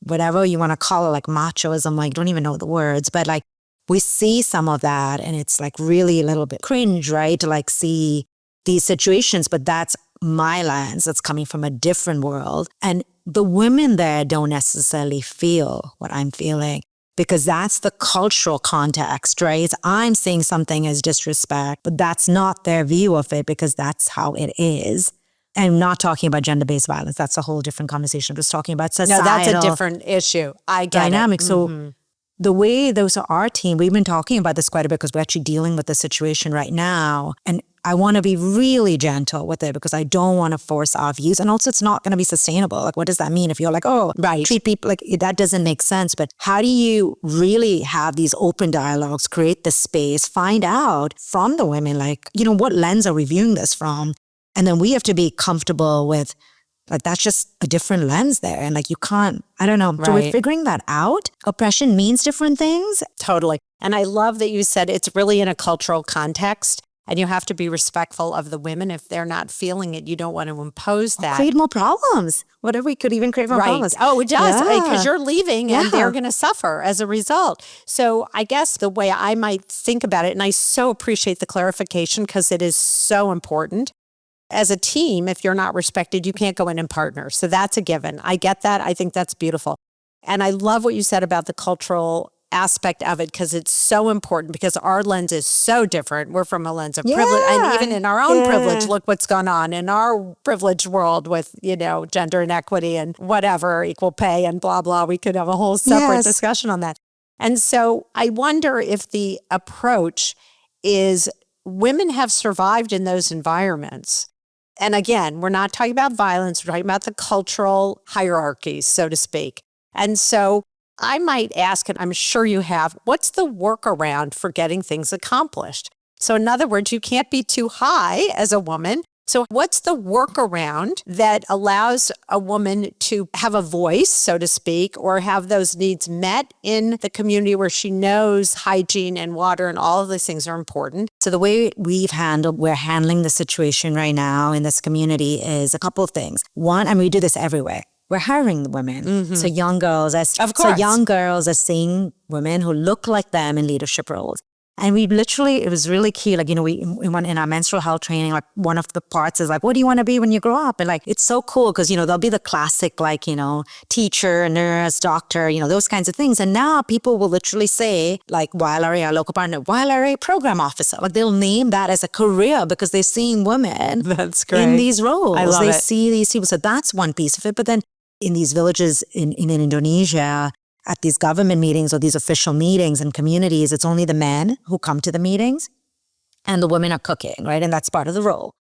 whatever you want to call it, like machoism, like don't even know the words, but like we see some of that and it's like really a little bit cringe, right? To like see these situations, but that's my lens that's coming from a different world. And the women there don't necessarily feel what I'm feeling, because that's the cultural context, right? I'm seeing something as disrespect, but that's not their view of it because that's how it is. And I'm not talking about gender-based violence. That's a whole different conversation. I'm just talking about societal. No, that's a different issue. I get dynamic. it. So the way those are our team, we've been talking about this quite a bit because we're actually dealing with the situation right now. And I want to be really gentle with it because I don't want to force our views. And also it's not going to be sustainable. Like, what does that mean if you're like, oh, right, treat people like that doesn't make sense. But how do you really have these open dialogues, create the space, find out from the women, like, you know, what lens are we viewing this from? And then we have to be comfortable with, like, that's just a different lens there. And like, you can't, I don't know. So we're figuring that out. Oppression means different things. Totally. And I love that you said it's really in a cultural context. And you have to be respectful of the women. If they're not feeling it, you don't want to impose that. Create more problems. What if we could even create more problems? Oh, it does. Because you're leaving and they're going to suffer as a result. So I guess the way I might think about it, and I so appreciate the clarification because it is so important. As a team, if you're not respected, you can't go in and partner. So that's a given. I get that. I think that's beautiful. And I love what you said about the cultural aspect of it because it's so important because our lens is so different. We're from a lens of privilege, and even in our own privilege, look what's gone on in our privileged world with, you know, gender inequity and whatever, equal pay and blah, blah. We could have a whole separate discussion on that. And so I wonder if the approach is women have survived in those environments. And again, we're not talking about violence, we're talking about the cultural hierarchies, so to speak. And so I might ask, and I'm sure you have, what's the workaround for getting things accomplished? So in other words, you can't be too high as a woman. So what's the workaround that allows a woman to have a voice, so to speak, or have those needs met in the community where she knows hygiene and water and all of these things are important? So the way we're handling the situation right now in this community is a couple of things. One, and we do this everywhere. We're hiring the women. So young girls are seeing women who look like them in leadership roles. And we literally, it was really key. Like, you know, we went in our menstrual health training, like one of the parts is like, what do you want to be when you grow up? And like, it's so cool because, you know, there'll be the classic, like, you know, teacher, nurse, doctor, you know, those kinds of things. And now people will literally say, like, YLRA, our local partner, YLRA program officer. Like, they'll name that as a career because they're seeing women That's great. in these roles. I love they it. see these people. So that's one piece of it. But then in these villages in Indonesia, at these government meetings or these official meetings and communities, it's only the men who come to the meetings and the women are cooking, right? And that's part of the role.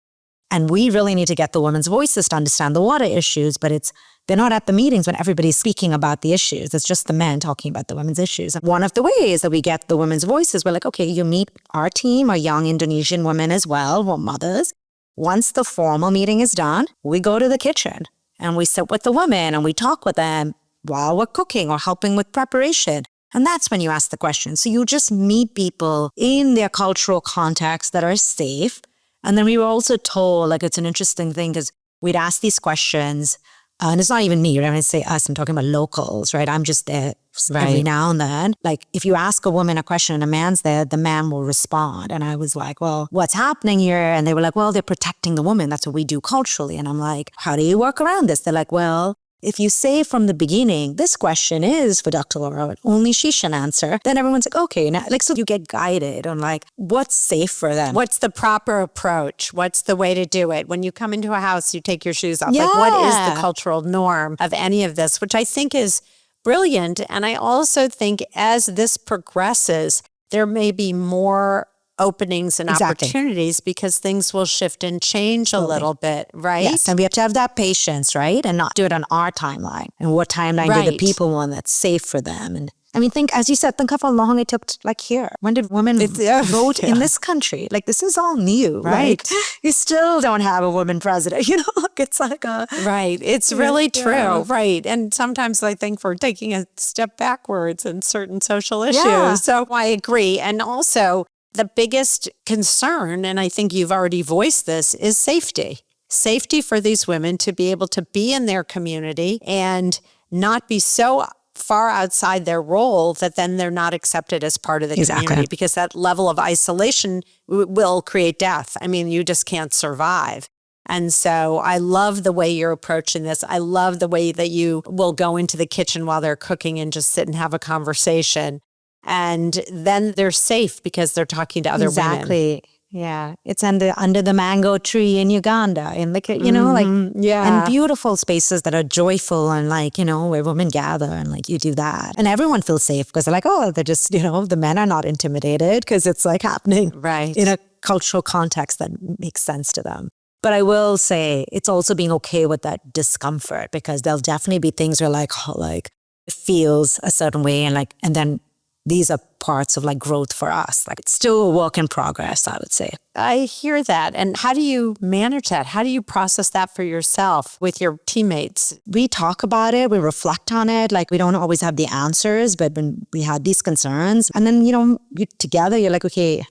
And we really need to get the women's voices to understand the water issues, but they're not at the meetings when everybody's speaking about the issues. It's just the men talking about the women's issues. And one of the ways that we get the women's voices, we're like, okay, you meet our team, our young Indonesian women as well, or mothers. Once the formal meeting is done, we go to the kitchen and we sit with the women and we talk with them while we're cooking or helping with preparation. And that's when you ask the question. So you just meet people in their cultural context that are safe. And then we were also told, like, it's an interesting thing because we'd ask these questions, and it's not even me, right? When I say us, I'm talking about locals, right? I'm just there every now and then. Like, if you ask a woman a question and a man's there, the man will respond. And I was like, well, what's happening here? And they were like, well, they're protecting the woman. That's what we do culturally. And I'm like, how do you work around this? They're like, well, if you say from the beginning, this question is for Dr. Laura, only she should answer, then everyone's like, okay, now, like, so you get guided on like, what's safe for them. What's the proper approach? What's the way to do it? When you come into a house, you take your shoes off. Like, what is the cultural norm of any of this, which I think is brilliant. And I also think as this progresses, there may be more openings and opportunities because things will shift and change a little bit, right? Yes, and we have to have that patience, right? And not do it on our timeline. And what timeline do the people want that's safe for them? And I mean, as you said, think of how long it took, like here. When did women vote in this country? Like, this is all new, right? Like, you still don't have a woman president, you know? It's like a... Right. It's really true, right? And sometimes I think we're taking a step backwards in certain social issues. Yeah. So I agree. And also, the biggest concern, and I think you've already voiced this, is safety. Safety for these women to be able to be in their community and not be so far outside their role that then they're not accepted as part of the community, because that level of isolation will create death. I mean, you just can't survive. And so I love the way you're approaching this. I love the way that you will go into the kitchen while they're cooking and just sit and have a conversation. And then they're safe because they're talking to other women. Yeah, it's under the mango tree in Uganda, in like and beautiful spaces that are joyful and where women gather and you do that, and everyone feels safe because they're like, oh, they're just the men are not intimidated because it's happening in a cultural context that makes sense to them. But I will say it's also being okay with that discomfort, because there'll definitely be things where it feels a certain way and then these are parts of growth for us. It's still a work in progress, I would say. I hear that. And how do you manage that? How do you process that for yourself with your teammates? We talk about it. We reflect on it. We don't always have the answers, but when we had these concerns, and then, together you're like, okay,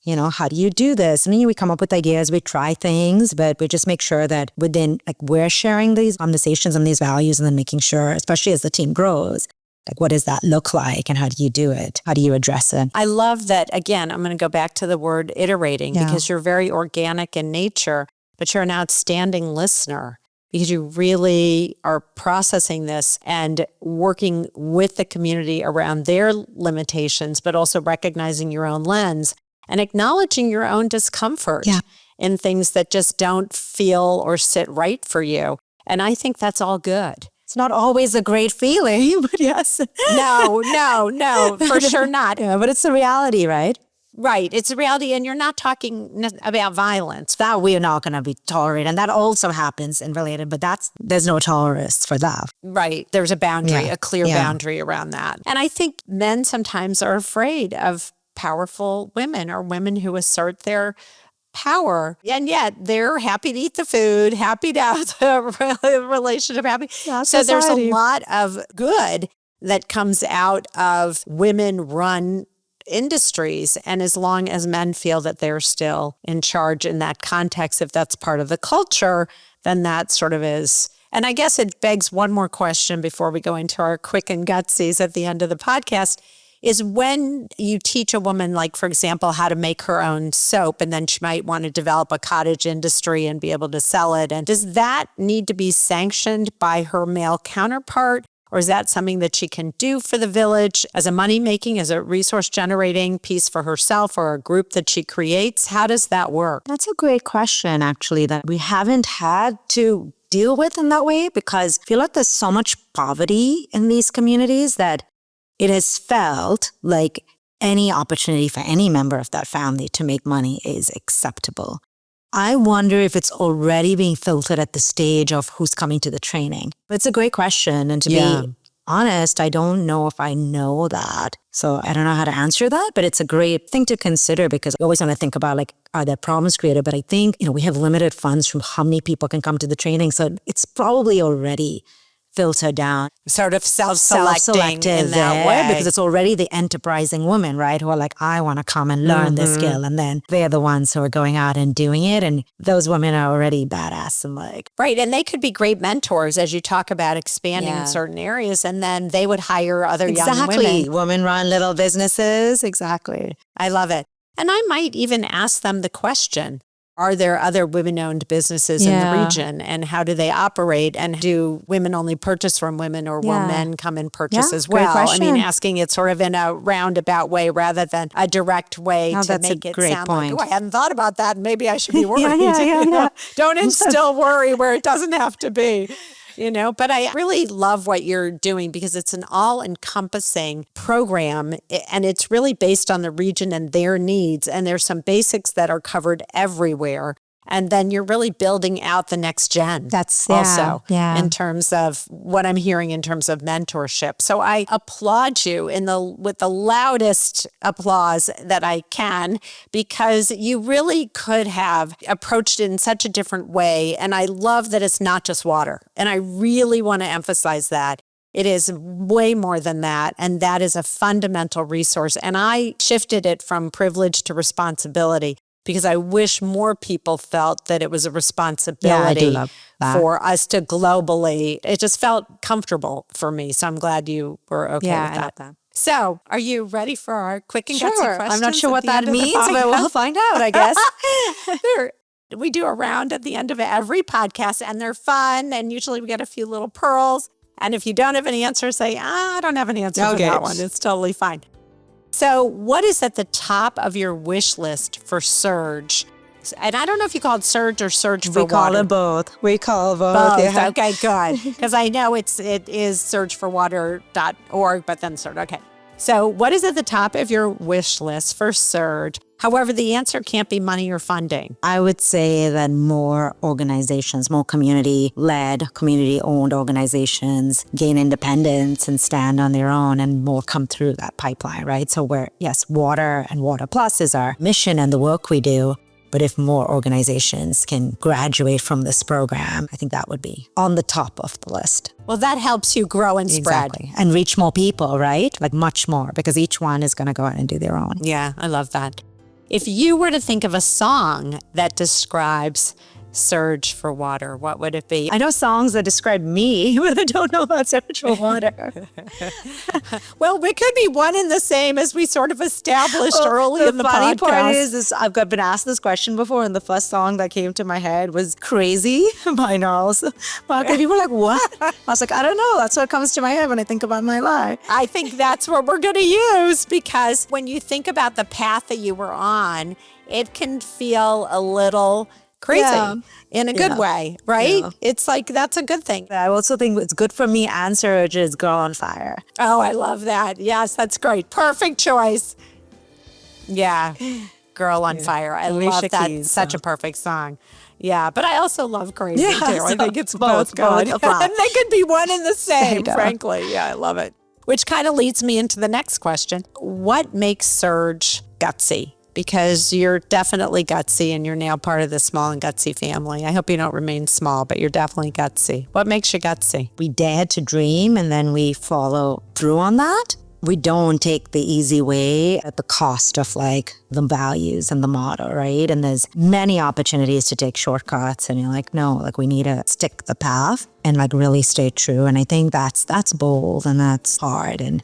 how do you do this? And then we come up with ideas, we try things, but we just make sure that within, we're sharing these conversations and these values, and then making sure, especially as the team grows, what does that look like and how do you do it? How do you address it? I love that. Again, I'm going to go back to the word iterating, because you're very organic in nature, but you're an outstanding listener because you really are processing this and working with the community around their limitations, but also recognizing your own lens and acknowledging your own discomfort in things that just don't feel or sit right for you. And I think that's all good. It's not always a great feeling, but yes. No, for sure not. Yeah, but it's the reality, right? Right. It's a reality. And you're not talking about violence. That we are not going to be tolerated. And that also happens in related, but there's no tolerance for that. Right. There's a boundary, a clear boundary around that. And I think men sometimes are afraid of powerful women or women who assert their power, and yet they're happy to eat the food, happy to have a relationship, happy. Yeah, so there's a lot of good that comes out of women-run industries, and as long as men feel that they're still in charge in that context, if that's part of the culture, then that sort of is. And I guess it begs one more question before we go into our quick and gutsies at the end of the podcast. Is when you teach a woman, for example, how to make her own soap, and then she might want to develop a cottage industry and be able to sell it. And does that need to be sanctioned by her male counterpart? Or is that something that she can do for the village as a money-making, as a resource-generating piece for herself or a group that she creates? How does that work? That's a great question, actually, that we haven't had to deal with in that way, because I feel like there's so much poverty in these communities that it has felt like any opportunity for any member of that family to make money is acceptable. I wonder if it's already being filtered at the stage of who's coming to the training. But it's a great question. And to be honest, I don't know if I know that. So I don't know how to answer that, but it's a great thing to consider, because we always want to think about are there problems created? But I think, we have limited funds from how many people can come to the training. So it's probably already filter down. Sort of self-selecting in that way. Because it's already the enterprising women, right, who are I want to come and learn this skill. And then they're the ones who are going out and doing it. And those women are already badass and Right. And they could be great mentors as you talk about expanding in certain areas. And then they would hire other young women. Women-run little businesses. Exactly. I love it. And I might even ask them the question, are there other women-owned businesses in the region, and how do they operate, and do women only purchase from women, or will men come and purchase as well? I mean, asking it sort of in a roundabout way rather than a direct way to make it sound like, oh, I hadn't thought about that, maybe I should be worried. Don't instill worry where it doesn't have to be. But I really love what you're doing, because it's an all-encompassing program, and it's really based on the region and their needs. And there's some basics that are covered everywhere. And then you're really building out the next gen. That's also in terms of what I'm hearing in terms of mentorship. So I applaud you with the loudest applause that I can, because you really could have approached it in such a different way. And I love that it's not just water. And I really want to emphasize that. It is way more than that. And that is a fundamental resource. And I shifted it from privilege to responsibility, because I wish more people felt that it was a responsibility for us to globally. It just felt comfortable for me. So I'm glad you were okay with that. I love that. So are you ready for our quick and gutsy questions? I'm not sure what that means, but we'll find out, I guess. We do a round at the end of every podcast, and they're fun. And usually we get a few little pearls. And if you don't have any answers, say, I don't have an answer for that one. It's totally fine. So what is at the top of your wish list for Surge? And I don't know if you call it Surge or Surge for We call Water. it both. We call both. Yeah. Okay, good. Because I know it is searchforwater.org, but then Surge. Okay. So what is at the top of your wish list for Surge? However, the answer can't be money or funding. I would say that more organizations, more community-led, community-owned organizations gain independence and stand on their own, and more come through that pipeline, right? So where, yes, water and Water Plus is our mission and the work we do. But if more organizations can graduate from this program, I think that would be on the top of the list. Well, that helps you grow and spread. Exactly. And reach more people, right? Like much more, because each one is going to go out and do their own. Yeah, I love that. If you were to think of a song that describes Surge for Water, what would it be? I know songs that describe me, but I don't know about Surge for Water. Well, it could be one and the same, as we sort of established early in the podcast. The funny part is I've been asked this question before, and the first song that came to my head was Crazy by Gnarls. People were like, what? I was like, I don't know. That's what comes to my head when I think about my life. I think that's what we're going to use, because when you think about the path that you were on, it can feel a little crazy in a good way, right? Yeah. It's like, that's a good thing. I also think it's good for me and Surge is Girl on Fire. Oh, I love that. Yes, that's great. Perfect choice. Yeah. Girl on Fire. I love that. Keys, such a perfect song. Yeah, but I also love Crazy too. I think it's both good. And they could be one and the same, frankly. Yeah, I love it. Which kind of leads me into the next question. What makes Surge gutsy? Because you're definitely gutsy, and you're now part of the Small and Gutsy family. I hope you don't remain small, but you're definitely gutsy. What makes you gutsy? We dare to dream, and then we follow through on that. We don't take the easy way at the cost of like the values and the motto, right? And there's many opportunities to take shortcuts, and you're like, no, like we need to stick the path and like really stay true. And I think that's bold and that's hard. And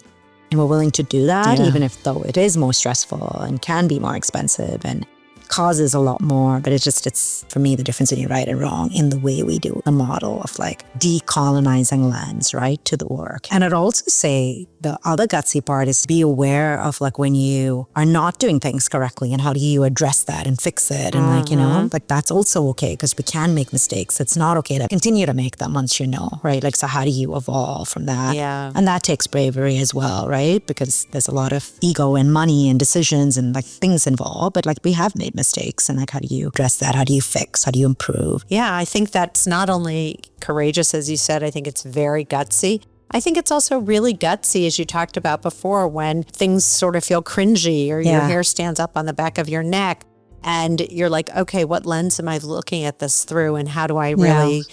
we're willing to do that, even if though it is more stressful and can be more expensive and causes a lot more. But it's for me, the difference between right and wrong in the way we do the model of like decolonizing lens, right, to the work. And I'd also say the other gutsy part is to be aware of like when you are not doing things correctly, and how do you address that and fix it. And like, you know, like that's also okay, because we can make mistakes. It's not okay to continue to make them once you know, right? Like, so how do you evolve from that? Yeah. And that takes bravery as well, right? Because there's a lot of ego and money and decisions and like things involved, but like we have made mistakes, and like how do you address that? How do you fix? How do you improve? Yeah, I think that's not only courageous, as you said, I think it's very gutsy. I think it's also really gutsy, as you talked about before, when things sort of feel cringy or your hair stands up on the back of your neck and you're like, okay, what lens am I looking at this through, and how do I really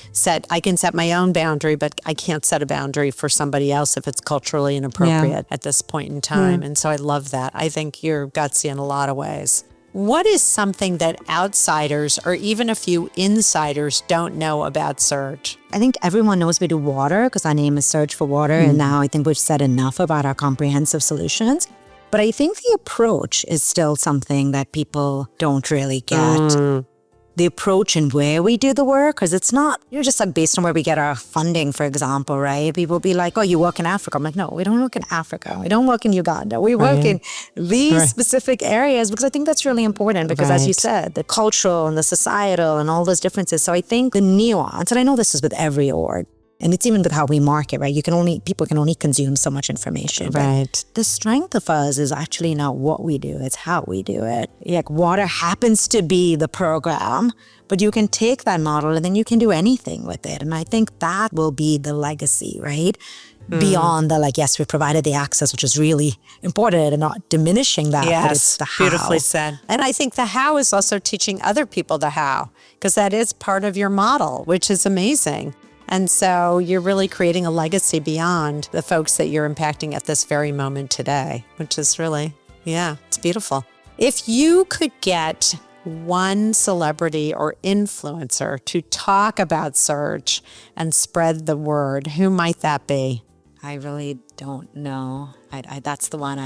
I can set my own boundary, but I can't set a boundary for somebody else if it's culturally inappropriate at this point in time. And so I love that. I think you're gutsy in a lot of ways. What is something that outsiders or even a few insiders don't know about Surge? I think everyone knows we do water because our name is Surge for Water. And now I think we've said enough about our comprehensive solutions. But I think the approach is still something that people don't really get. The approach and where we do the work, because it's not, just like based on where we get our funding, for example, right? People be like, oh, you work in Africa. I'm like, no, we don't work in Africa. We don't work in Uganda. We work in these specific areas, because I think that's really important, because as you said, the cultural and the societal and all those differences. So I think the nuance, and I know this is with every org, and it's even with how we market, right? People can only consume so much information. Right. The strength of us is actually not what we do, it's how we do it. Like water happens to be the program, but you can take that model and then you can do anything with it. And I think that will be the legacy, right? Beyond the yes, we've provided the access, which is really important, and not diminishing that, but it's the how. Beautifully said. And I think the how is also teaching other people the how, because that is part of your model, which is amazing. And so you're really creating a legacy beyond the folks that you're impacting at this very moment today, which is really, it's beautiful. If you could get one celebrity or influencer to talk about Surge and spread the word, who might that be? I really don't know. That's the one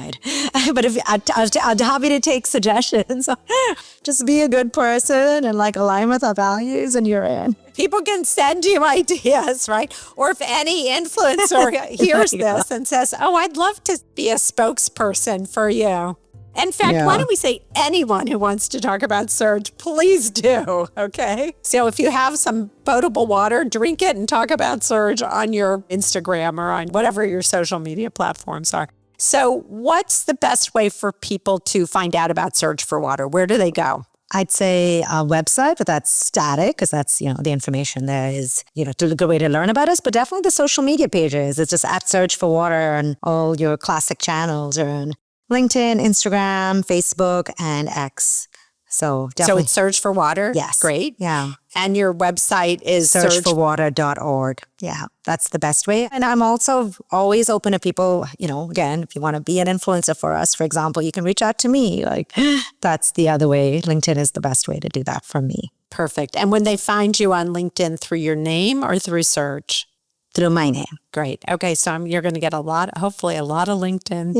but if I'd happy to take suggestions. Just be a good person and like align with our values and you're in. People can send you ideas, right? Or if any influencer hears this and says, oh, I'd love to be a spokesperson for you. In fact, why don't we say anyone who wants to talk about Surge, please do, okay? So if you have some potable water, drink it and talk about Surge on your Instagram or on whatever your social media platforms are. So what's the best way for people to find out about Surge for Water? Where do they go? I'd say a website, but that's static because that's, the information there is, a good way to learn about us. But definitely the social media pages. It's just at Surge for Water and all your classic channels are on LinkedIn, Instagram, Facebook, and X. So definitely. So it's Surge for Water? Yes. Great. Yeah. And your website is searchforwater.org. Yeah, that's the best way. And I'm also always open to people, again, if you want to be an influencer for us, for example, you can reach out to me. Like that's the other way. LinkedIn is the best way to do that for me. Perfect. And when they find you on LinkedIn, through your name or through Surge? Through my name. Great. Okay, so you're going to get hopefully a lot of LinkedIn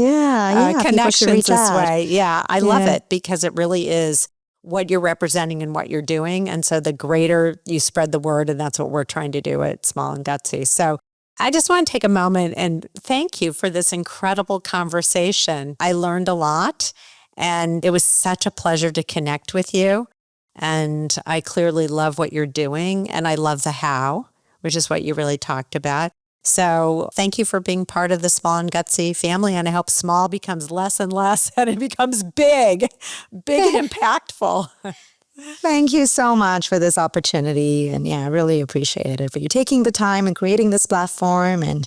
connections this way. Yeah, I love it because it really is what you're representing and what you're doing. And so the greater you spread the word, and that's what we're trying to do at Small and Gutsy. So I just want to take a moment and thank you for this incredible conversation. I learned a lot, and it was such a pleasure to connect with you. And I clearly love what you're doing, and I love the how, which is what you really talked about. So thank you for being part of the Small and Gutsy family. And I hope small becomes less and less and it becomes big and impactful. Thank you so much for this opportunity. And I really appreciate it for you taking the time and creating this platform and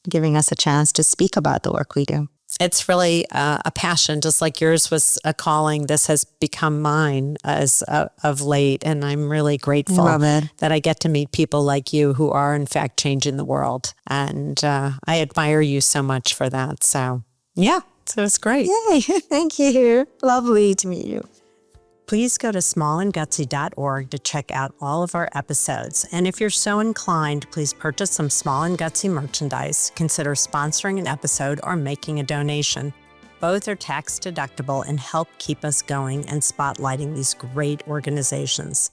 giving us a chance to speak about the work we do. It's really a passion, just like yours was a calling. This has become mine as of late, and I'm really grateful that I get to meet people like you who are, in fact, changing the world. And I admire you so much for that. So, so it's great. Yay, thank you. Lovely to meet you. Please go to smallandgutsy.org to check out all of our episodes. And if you're so inclined, please purchase some Small and Gutsy merchandise, consider sponsoring an episode, or making a donation. Both are tax deductible and help keep us going and spotlighting these great organizations.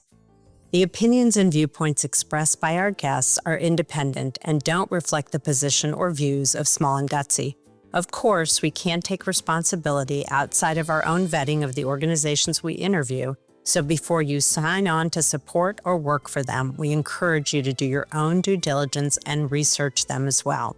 The opinions and viewpoints expressed by our guests are independent and don't reflect the position or views of Small and Gutsy. Of course, we can't take responsibility outside of our own vetting of the organizations we interview, so before you sign on to support or work for them, we encourage you to do your own due diligence and research them as well.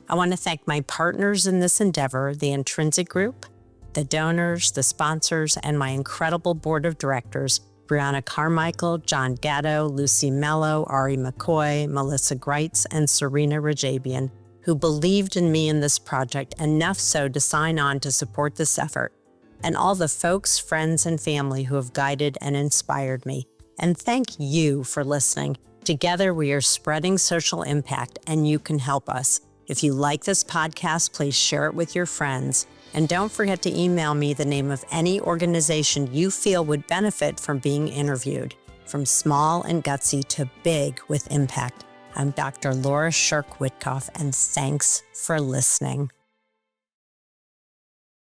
I want to thank my partners in this endeavor, the Intrinsic Group, the donors, the sponsors, and my incredible board of directors, Brianna Carmichael, John Gatto, Lucy Mello, Ari McCoy, Melissa Greitz, and Serena Rajabian, who believed in me in this project enough so to sign on to support this effort, and all the folks, friends, and family who have guided and inspired me. And thank you for listening. Together, we are spreading social impact, and you can help us. If you like this podcast, please share it with your friends. And don't forget to email me the name of any organization you feel would benefit from being interviewed. From small and gutsy to big with impact. I'm Dr. Laura Shirk-Witkoff, and thanks for listening.